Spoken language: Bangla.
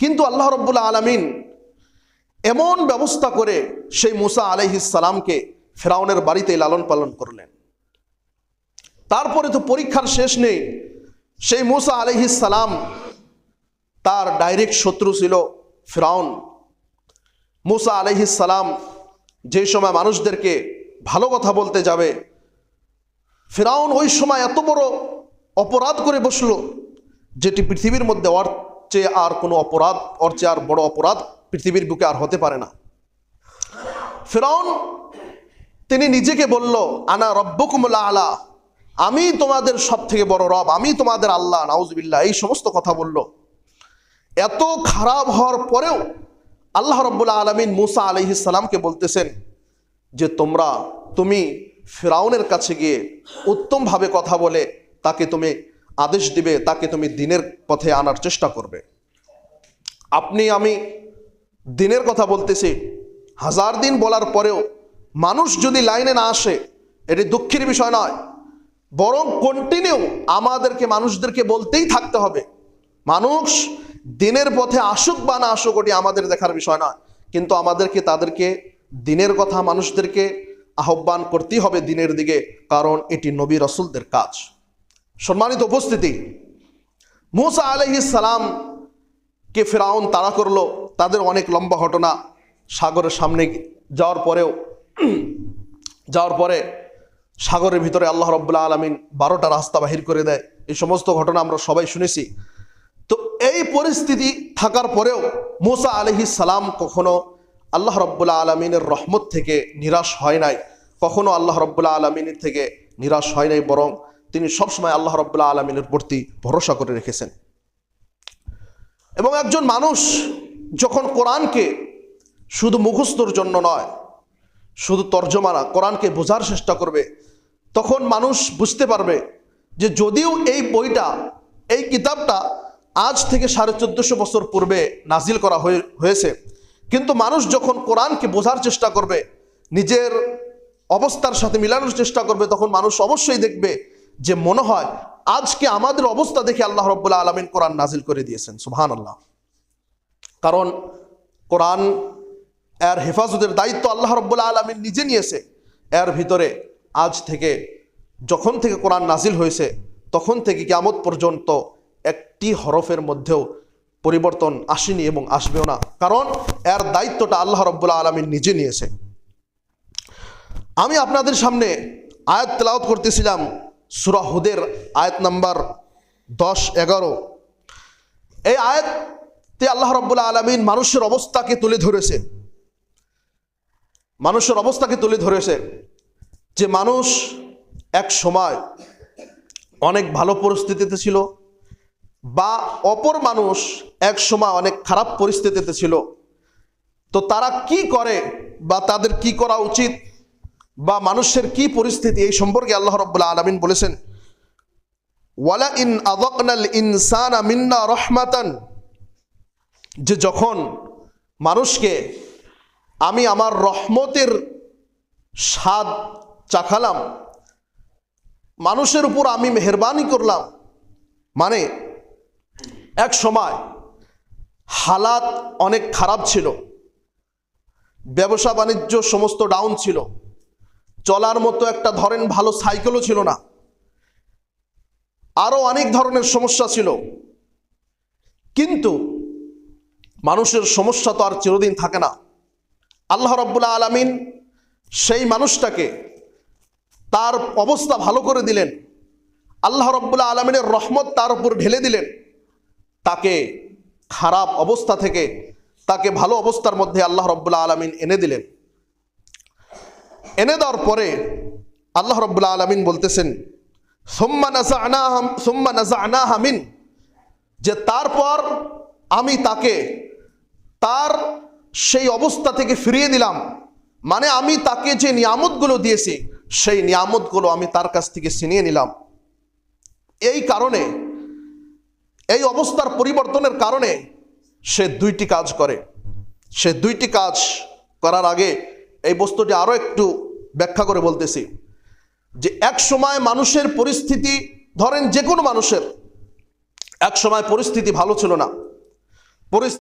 কিন্তু আল্লাহ রাব্বুল আলামিন এমন ব্যবস্থা করে সেই মুসা আলাইহিস সালামকে ফিরআউনের বাড়িতে লালন পালন করলেন। তারপরে তো পরীক্ষার শেষ নেই। সেই মুসা আলাইহিস সালাম, তার ডাইরেক্ট শত্রু ছিল ফিরআউন। মুসা আলাইহিস সালাম যে সময় মানুষদেরকে ভালো কথা বলতে যাবে, ফিরআউন ওই সময় এত বড় অপরাধ করে বসলো যেটি পৃথিবীর মধ্যে ওর চেয়ে আর কোনো অপরাধ, ওর চেয়ে আর বড় অপরাধ পৃথিবীর বুকে আর হতে পারে না। ফিরআউন তিনি নিজেকে বলল, আনা রব্বুকুমুল আলা, আমি তোমাদের সব থেকে বড় রব, আমি তোমাদের আল্লাহ, নাউজুবিল্লাহ, এই সমস্ত কথা বলল। এত খারাপ হওয়ার পরেও আল্লাহ রাব্বুল আলামিন মুসা আলাইহিস সালামকে বলতেছেন যে তুমি ফিরআউনের কাছে গিয়ে উত্তমভাবে কথা বলে তাকে তুমি আদেশ দিবে, তাকে তুমি দ্বীনের পথে আনার চেষ্টা করবে। আপনি আমি দ্বীনের কথা বলতেছি, 1000 দিন বলার পরেও মানুষ যদি লাইনে না আসে, এটি দুঃখের বিষয় নয়, বরং কন্টিনিউ আমাদেরকে মানুষদেরকে বলতেই থাকতে হবে। মানুষ দ্বীনের পথে আসুক বা না আসুক ওটি আমাদের দেখার বিষয় নয়, কিন্তু আমাদেরকে তাদেরকে দ্বীনের কথা মানুষদেরকে আহ্বান করতেই হবে দ্বীনের দিকে, কারণ এটি নবী রাসূলদের কাজ। সম্মানিত উপস্থিতি, মুসা আলাইহিস সালামকে ফিরআউন তাড়া করলো। তাদের অনেক লম্বা ঘটনা, সাগরের সামনে যাওয়ার পরে সাগরের ভিতরে আল্লাহ রাব্বুল আলামিন 12টা রাস্তা বাহির করে দেয়। এই সমস্ত ঘটনা আমরা সবাই শুনেছি। তো এই পরিস্থিতি থাকার পরেও মুসা আলাইহিস সালাম কখনো আল্লাহ রাব্বুল আলামিনের রহমত থেকে নিরাশ হয় নাই, কখনো আল্লাহ রাব্বুল আলামিনের থেকে নিরাশ হয় নাই, বরং তিনি সবসময় আল্লাহ রাব্বুল আলামিনের প্রতি ভরসা করে রেখেছেন। এবং একজন মানুষ যখন কোরআনকে শুধু মুখস্থর জন্য নয়, শুধু তর্জমা না, কোরআনকে বোঝার চেষ্টা করবে, তখন মানুষ বুঝতে পারবে যে যদিও এই বইটা, এই কিতাবটা আজ থেকে 1450 বছর পূর্বে নাজিল করা হয়েছে, কিন্তু মানুষ যখন কোরআনকে বোঝার চেষ্টা করবে, নিজের অবস্থার সাথে মিলানোর চেষ্টা করবে, তখন মানুষ অবশ্যই দেখবে যে মনে হয় আজকে আমাদের অবস্থা দেখে আল্লাহ রাব্বুল আলামিন কোরআন নাজিল করে দিয়েছেন। সুবহানাল্লাহ। কারণ কোরআন এর হেফাজতের দায়িত্ব আল্লাহ রাব্বুল আলামিন নিজে নিয়েছে। এর ভিতরে আজ থেকে, যখন থেকে কোরআন নাজিল হয়েছে তখন থেকে কিয়ামত পর্যন্ত একটি হরফের মধ্যেও পরিবর্তন আসেনি এবং আসবেও না, কারণ এর দায়িত্বটা আল্লাহ রাব্বুল আলামিন নিজে নিয়েছে। আমি আপনাদের সামনে আয়াত তেলাওয়াত করতেছিলাম, সূরা হুদের আয়াত নাম্বার 10-11। এই আয়াতে আল্লাহ রাব্বুল আলামিন মানুষের অবস্থাকে তুলে ধরেছে, যে মানুষ এক সময় অনেক ভালো পরিস্থিতিতে ছিল, বা অপর মানুষ এক সময় অনেক খারাপ পরিস্থিতিতে ছিল। তো তারা কি করে বা তাদের কি করা উচিত বা মানুষের কি পরিস্থিতি, এই সম্পর্কে আল্লাহ রাব্বুল আলামিন বলেছেন, ওয়ালা ইন আযাকনাল ইনসানা মিন্না রাহমাতান, যে যখন মানুষকে আমি আমার রহমতের স্বাদ চাখালাম, মানুষের উপর আমি মেহেরবানি করলাম, মানে এক সময় হালাত অনেক খারাপ ছিল, ব্যবসা বাণিজ্য সমস্ত ডাউন ছিল, চলার মতো একটা ধরেন ভালো সাইকেলও ছিল না, আরো অনেক ধরনের সমস্যা ছিল। কিন্তু মানুষের সমস্যা তো আর চিরদিন থাকে না। আল্লাহ রাব্বুল আলামিন সেই মানুষটাকে তার অবস্থা ভালো করে দিলেন, আল্লাহ রাব্বুল আলামিনের রহমত তার উপর ঢেলে দিলেন, তাকে খারাপ অবস্থা থেকে তাকে ভালো অবস্থার মধ্যে আল্লাহ রাব্বুল আলামিন এনে দিলেন। এনে দেওয়ার পরে আল্লাহ রাব্বুল আলামিন বলতেছেন, সুম্মা নাযা'নাহা মিন, যে তারপর আমি তাকে তার সেই অবস্থা থেকে ফিরিয়ে দিলাম, মানে আমি তাকে যে নিয়ামতগুলো দিয়েছি সেই নিয়ামতগুলো আমি তার কাছ থেকে ছিনিয়ে নিলাম। এই কারণে, এই অবস্থার পরিবর্তনের কারণে সে 2টি কাজ করে। সে 2টি কাজ করার আগে এই বস্তুটি আরো একটু ব্যাখ্যা করে বলতেছি, যে এক সময় মানুষের পরিস্থিতি, ধরেন যে কোনো মানুষের এক সময় পরিস্থিতি ভালো ছিল না,